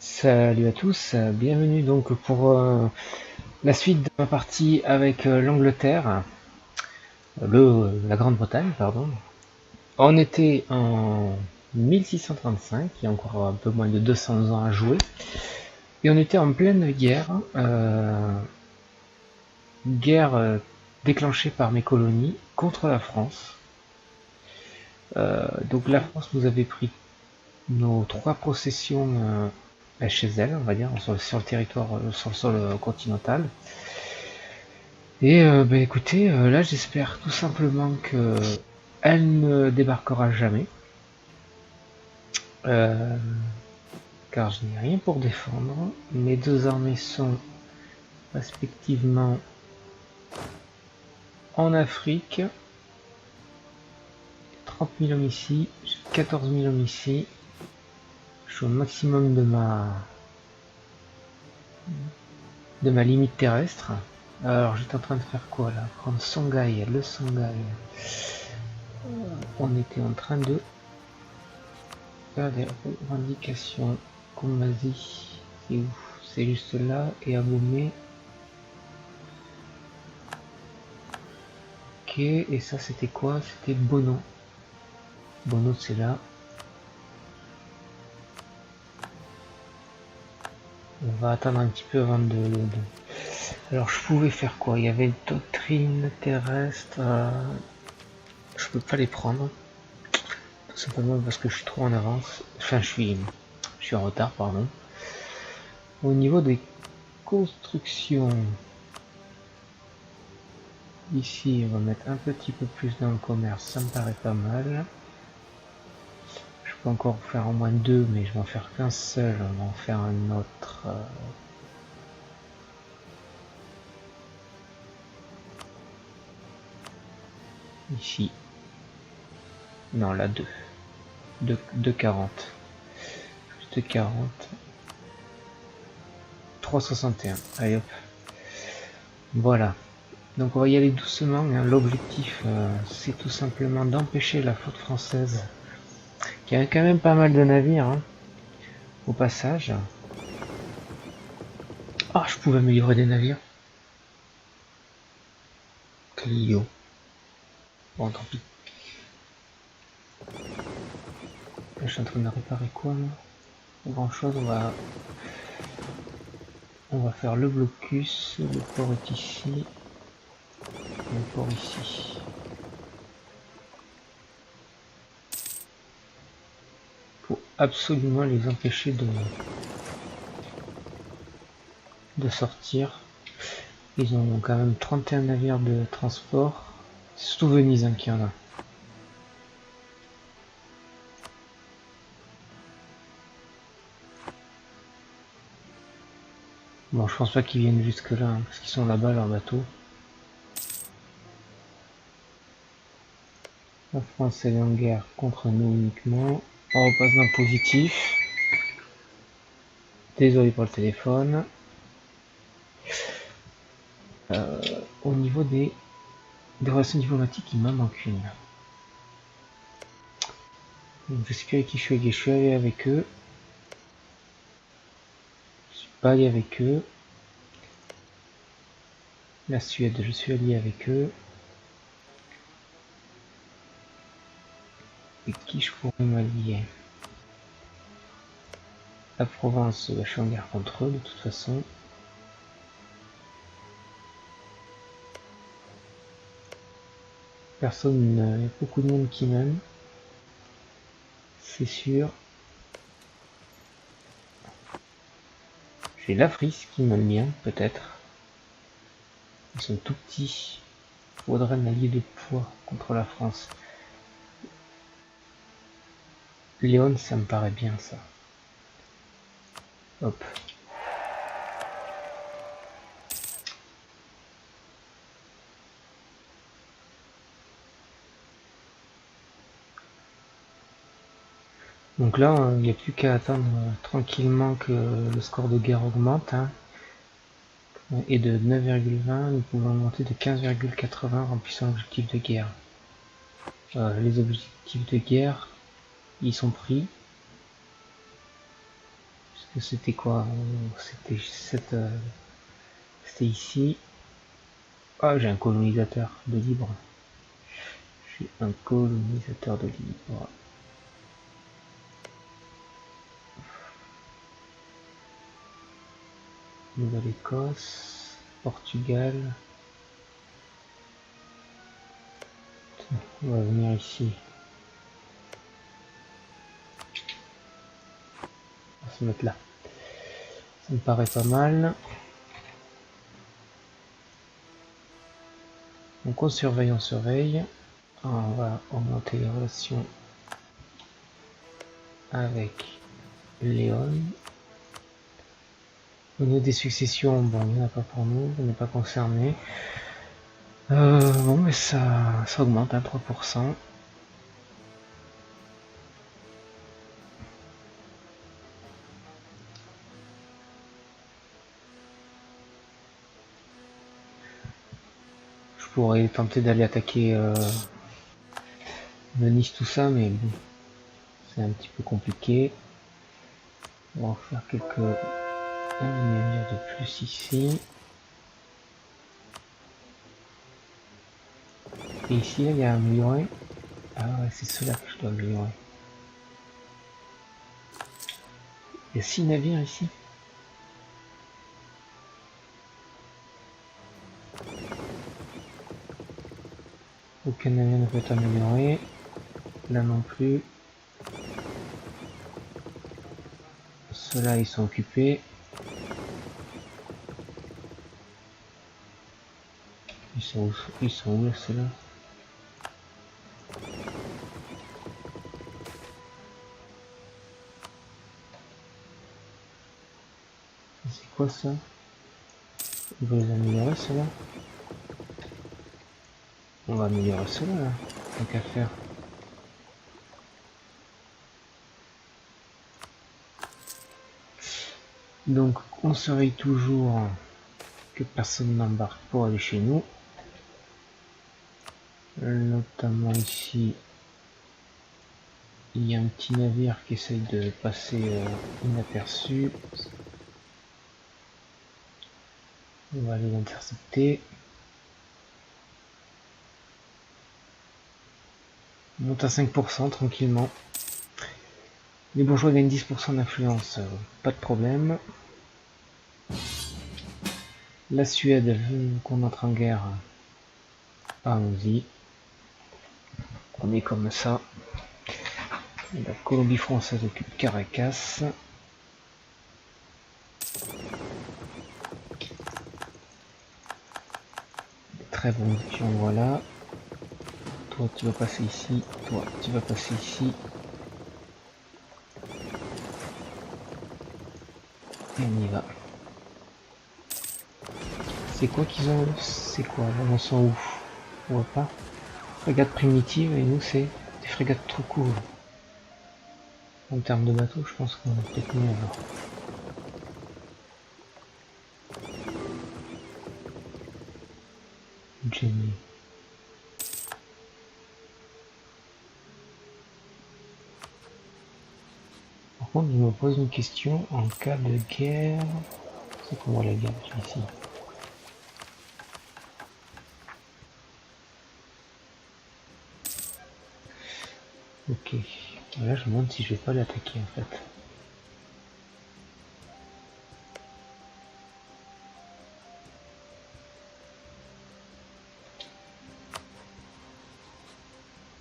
Salut à tous, bienvenue donc pour la suite de ma partie avec l'Angleterre, la Grande-Bretagne, pardon. On était en 1635, il y a encore un peu moins de 200 ans à jouer, et on était en pleine guerre, guerre déclenchée par mes colonies contre la France. Donc la France nous avait pris nos 3 possessions chez elle, on va dire, sur le territoire, sur le sol continental. Et écoutez, là j'espère tout simplement que elle ne débarquera jamais, euh, car je n'ai rien pour défendre. Mes deux armées sont respectivement en Afrique, 30 000 hommes ici, j'ai 14 000 hommes ici, je suis au maximum de ma limite terrestre. Alors j'étais en train de faire quoi là? Prendre Songhai, le Songhai. On était en train de faire des revendications qu'on m'a dit. C'est où? C'est juste là et à Boumé. Ok, et ça c'était quoi? C'était Bono. Bono c'est là. On va attendre un petit peu avant de... Alors je pouvais faire quoi? Il y avait une doctrine terrestre. Je peux pas les prendre. Tout simplement parce que je suis trop en avance. Enfin je suis en retard, pardon. Au niveau des constructions. Ici on va mettre un petit peu plus dans le commerce, ça me paraît pas mal. Je peux encore faire au moins deux, mais je vais en faire qu'un seul, on va en faire un autre. Ici. Non, là 2. 2,40. Plus de 40. 3,61. Allez hop. Voilà. Donc on va y aller doucement. Hein. L'objectif, c'est tout simplement d'empêcher la flotte française, qui a quand même pas mal de navires, hein, au passage. Ah, je pouvais améliorer des navires. Quel idiot. Bon, tant pis. Là, je suis en train de réparer quoi, là? Pas grand chose, on va faire le blocus. Le port est ici. Le port ici. Faut absolument les empêcher de sortir. Ils ont quand même 31 navires de transport. C'est surtout Venise qui en a. Bon, je pense pas qu'ils viennent jusque là, hein, parce qu'ils sont là-bas, leur bateau. La France est en guerre contre nous uniquement. On repasse dans le positif. Désolé pour le téléphone. Au niveau des relations diplomatiques, il m'en manque une. Donc, je sais plus avec qui je suis allé. Je suis allé avec eux. Je suis pas allé avec eux. La Suède, je suis allié avec eux. Et qui je pourrais m'allier? La Provence, je suis en guerre contre eux de toute façon. Personne, il y a beaucoup de monde qui m'aime. C'est sûr. J'ai l'Afrique qui m'aime bien, peut-être. Ils sont tout petits. Faudrait un allié de poids contre la France. Léon, ça me paraît bien ça. Hop. Donc là, il n'y a plus qu'à attendre tranquillement que le score de guerre augmente. Hein. Et de 9,20, nous pouvons monter de 15,80 remplissant l'objectif de guerre. Les objectifs de guerre, ils sont pris. C'était quoi? C'était c'était ici. Ah, j'ai un colonisateur de libre. J'ai un colonisateur de libre. Nouvelle-Écosse, Portugal. On va venir ici. On va se mettre là. Ça me paraît pas mal. Donc on surveille. On va augmenter les relations avec Léon. Au niveau des successions, bon, il n'y en a pas pour nous, on n'est pas concerné. Bon, mais ça augmente à 3%. Je pourrais tenter d'aller attaquer Venise, tout ça, mais bon, c'est un petit peu compliqué. On va faire quelques navires de plus ici. Et ici, là, il y a amélioré. Ah ouais, c'est cela que je dois améliorer. Il y a 6 navires ici. Aucun navire ne peut être amélioré. Là non plus. Ceux-là, ils sont occupés. Ils sont où là, ceux-là? C'est quoi ça? On va les améliorer ceux-là? On va améliorer ceux-là, là. Tant qu'à faire. Donc on surveille toujours que personne n'embarque pour aller chez nous. Notamment ici, il y a un petit navire qui essaye de passer inaperçu. On va aller l'intercepter. On monte à 5% tranquillement. Les bourgeois gagnent 10% d'influence, pas de problème. La Suède veut qu'on entre en guerre. Allons-y. On est comme ça. La Colombie française occupe Caracas. Très bon, tu en voilà. Toi tu vas passer ici, toi tu vas passer ici. Et on y va. C'est quoi qu'ils ont? C'est quoi? On s'en où? On voit pas. Frégate primitive et nous c'est des frégates trop cool. En termes de bateaux, je pense qu'on est peut-être mieux alors. Jenny. Par contre, je me pose une question en cas de guerre. C'est comment la guerre ici? Ok. Là, je me demande si je vais pas l'attaquer en fait.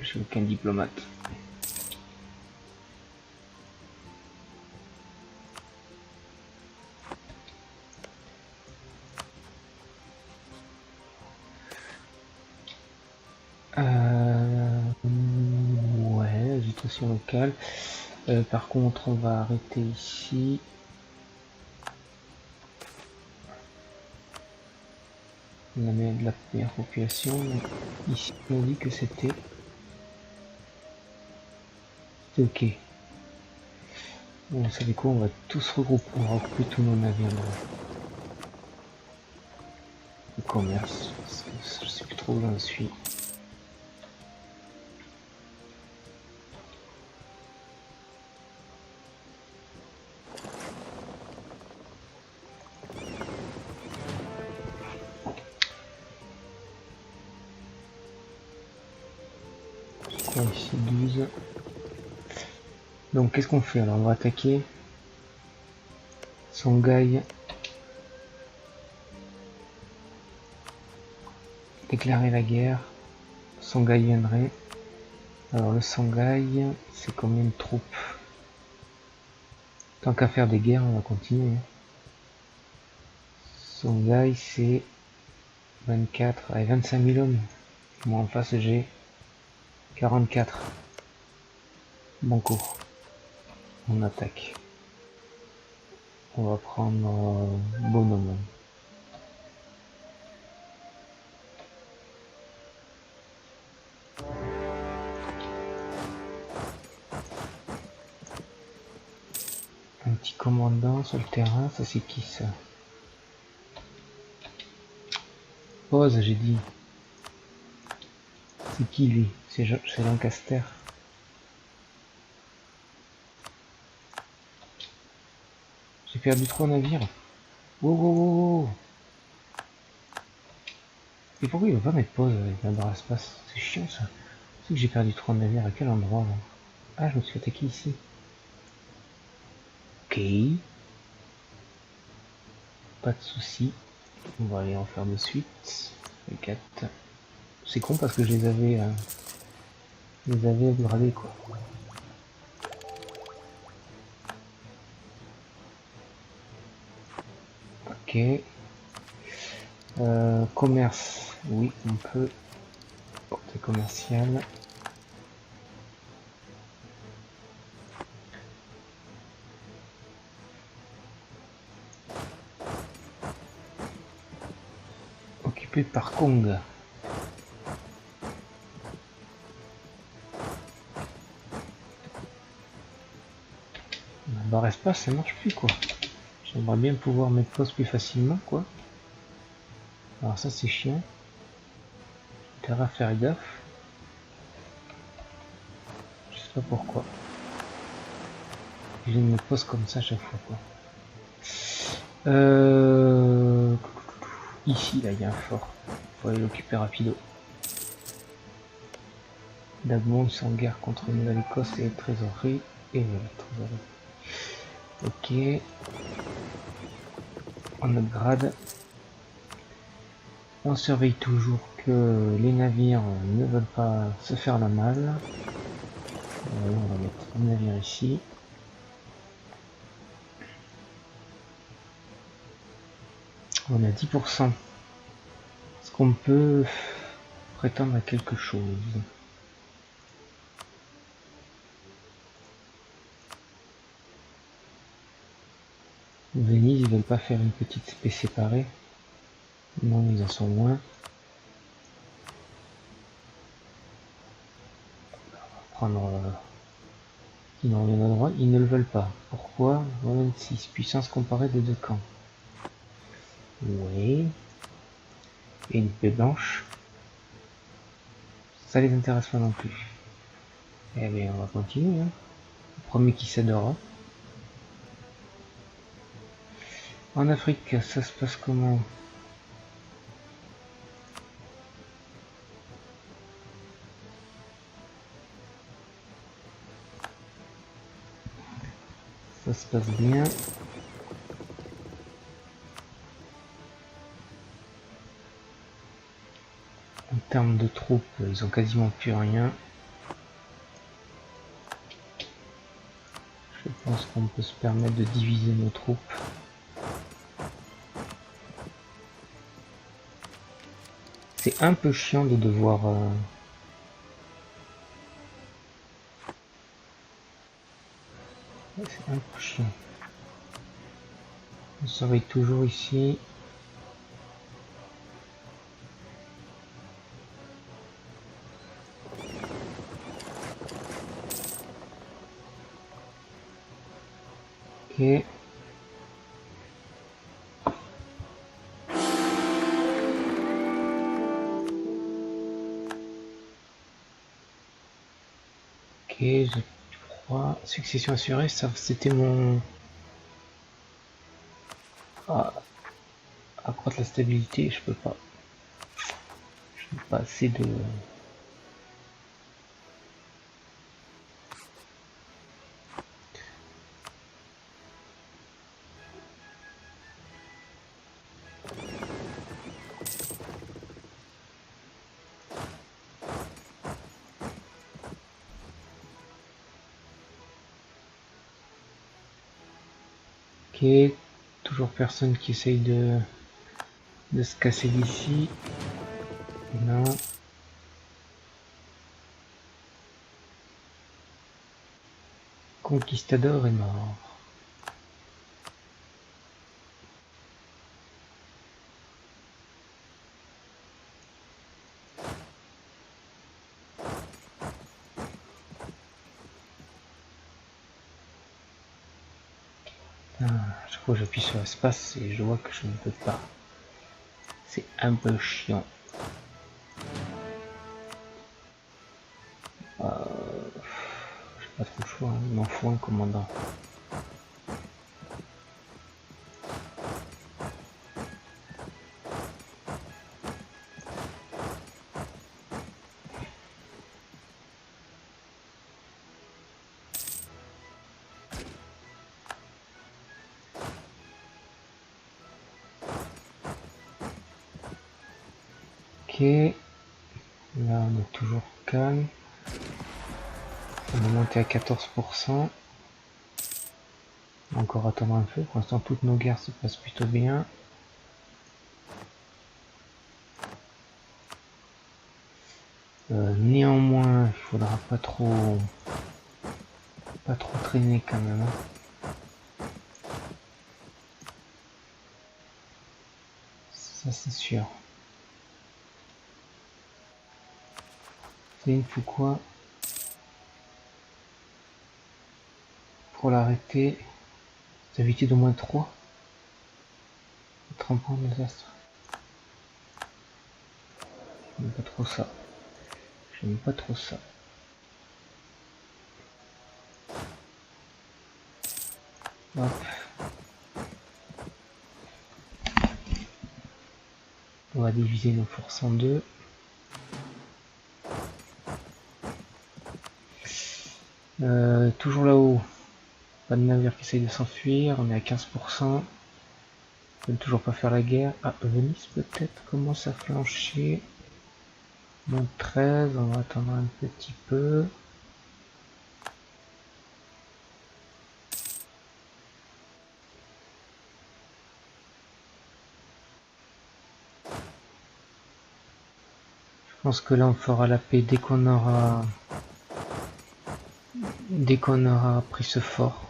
J'ai aucun diplomate. Ouais, agitation locale. Par contre, on va arrêter ici. On a mis de la première population. Ici, on dit que c'était ok. Bon, vous savez quoi, on va tous regrouper, on va regrouper tous nos navires là. Le commerce, je sais plus trop où j'en suis. 3 ici 12. Donc qu'est-ce qu'on fait? Alors on va attaquer Songhai, déclarer la guerre. Songhai viendrait. Alors le Songhai, c'est combien de troupes? Tant qu'à faire des guerres, on va continuer. Songhai c'est 24, allez 25 000 hommes. Moi en face j'ai 44. Banco. On attaque. On va prendre Bonhomme. Un petit commandant sur le terrain, ça c'est qui ça? Pause, j'ai dit. C'est qui lui? C'est Lancaster. J'ai perdu 3 navires. Wow, wow, wow, wow. Et pourquoi il va pas mettre pause avec la barre espace? C'est chiant ça. C'est que j'ai perdu 3 navires. À quel endroit là? Ah, je me suis attaqué ici. Ok. Pas de soucis. On va aller en faire de suite. Les 4. C'est con parce que je les avais upgradés quoi. Ok. Commerce. Oui, on peut. Portée commerciale. Occupé par Kong. La barre espace ça marche plus quoi. J'aimerais bien pouvoir mettre pause plus facilement quoi. Alors ça c'est chiant. J'ai intérêt à faire gaffe. Je sais pas pourquoi. Je me pose comme ça à chaque fois quoi. Ici là il y a un fort. Faut aller l'occuper rapido. Dagmont sans guerre contre Nouvelle-Écosse et trésorerie. Et voilà, trésorerie. Ok. On upgrade. On surveille toujours que les navires ne veulent pas se faire la malle. On va mettre un navire ici. On a 10%. Est-ce qu'on peut prétendre à quelque chose? Venise, ils veulent pas faire une petite spé séparée. Non, ils en sont loin. On va prendre... ils n'ont rien à droit, ils ne le veulent pas. Pourquoi? 26, puissance comparée des deux camps. Oui. Et une paix blanche. Ça les intéresse pas non plus. Eh bien, on va continuer. Hein. Le premier qui cédera. En Afrique, ça se passe comment? Ça se passe bien. En termes de troupes, ils ont quasiment plus rien. Je pense qu'on peut se permettre de diviser nos troupes. C'est un peu chiant de devoir... c'est un peu chiant. On surveille toujours ici. Ok. Ok, je crois. Succession assurée, ça c'était mon... Ah, accroître la stabilité, je peux pas. Je n'ai pas assez de... Ok, toujours personne qui essaye de se casser d'ici. Non. Conquistador est mort. Je crois que j'appuie sur espace et je vois que je ne peux pas. C'est un peu chiant. J'ai pas trop le choix, hein. Il m'en faut un commandant. Ok, là on est toujours calme. On est monté à 14%. Encore attendre un peu. Pour l'instant, toutes nos guerres se passent plutôt bien. Néanmoins, il faudra pas trop traîner quand même. Hein. Ça c'est sûr. Il faut quoi pour l'arrêter? Éviter d'au moins 3. Trempant des astres. J'aime pas trop ça. J'aime pas trop ça. Hop. On va diviser nos forces en deux. Toujours là-haut. Pas de navire qui essaye de s'enfuir. On est à 15%. Ils veulent toujours pas faire la guerre. Ah, Venise peut-être commence à flancher. Moins 13, on va attendre un petit peu. Je pense que là on fera la paix dès qu'on aura pris ce fort.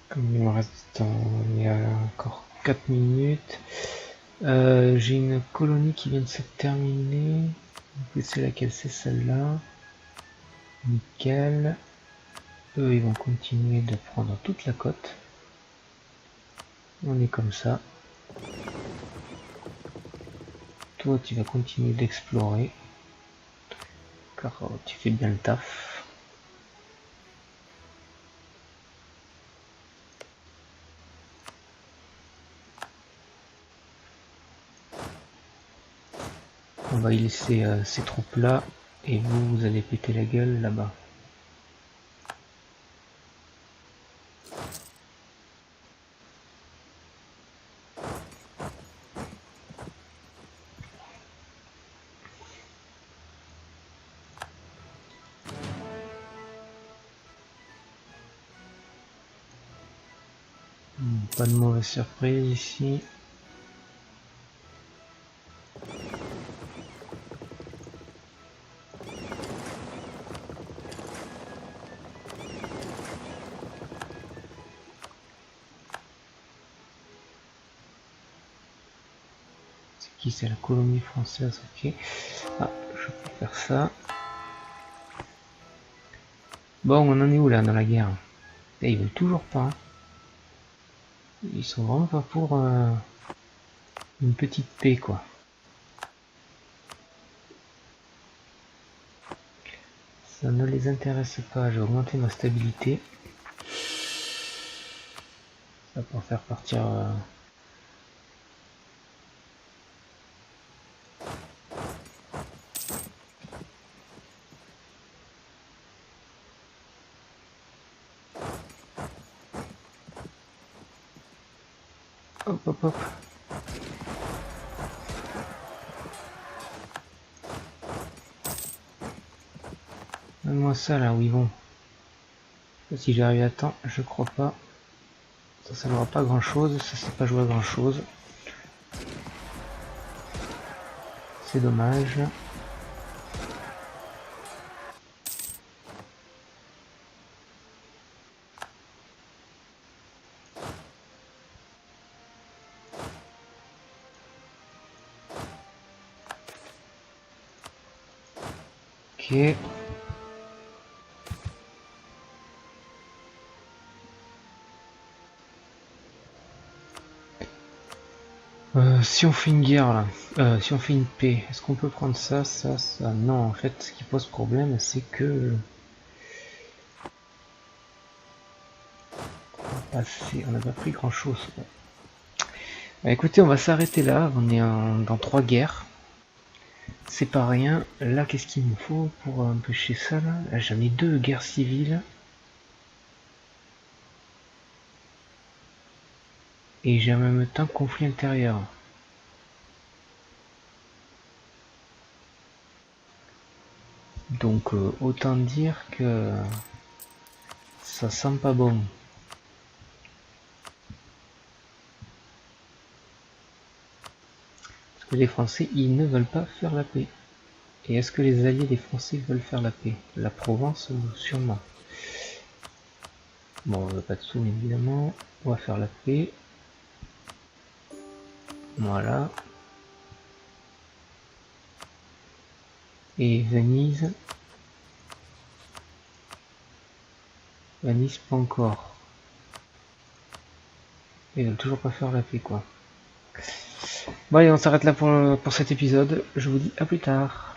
Comme il me reste il y a encore 4 minutes. J'ai une colonie qui vient de se terminer. C'est laquelle? C'est celle-là. Nickel. Eux ils vont continuer de prendre toute la côte. On est comme ça. Toi tu vas continuer d'explorer. Car tu fais bien le taf. On va y laisser ces troupes là et vous allez péter la gueule là-bas. Pas de mauvaise surprise ici. C'est qui? C'est la colonie française, ok. Ah, je peux faire ça. Bon, on en est où là dans la guerre? Et ils veulent toujours pas. Ils sont vraiment pas pour une petite paix quoi. Ça ne les intéresse pas. Je vais augmenter ma stabilité. Ça pour faire partir. Hop, hop, hop. Donne-moi ça là où ils vont. Si j'arrive à temps, je crois pas. Ça servera pas à grand chose, ça c'est pas joué à grand chose. C'est dommage. Ok. Si on fait une guerre là, si on fait une paix, est-ce qu'on peut prendre ça, ça, ça? Non, en fait, ce qui pose problème, c'est que on n'a pas pris grand chose. Bah, écoutez, on va s'arrêter là. On est dans 3 guerres. C'est pas rien. Là, qu'est-ce qu'il me faut pour empêcher ça là, là j'en ai 2 guerres civiles. Et j'ai en même temps conflit intérieur. Donc autant dire que ça sent pas bon. Parce que les Français, ils ne veulent pas faire la paix. Et est-ce que les alliés des Français veulent faire la paix? La Provence, sûrement. Bon, on veut pas de sous, évidemment. On va faire la paix. Voilà. Et Venise. Venise, pas encore. Ils veulent toujours pas faire la paix, quoi. Bon, allez, on s'arrête là pour cet épisode. Je vous dis à plus tard.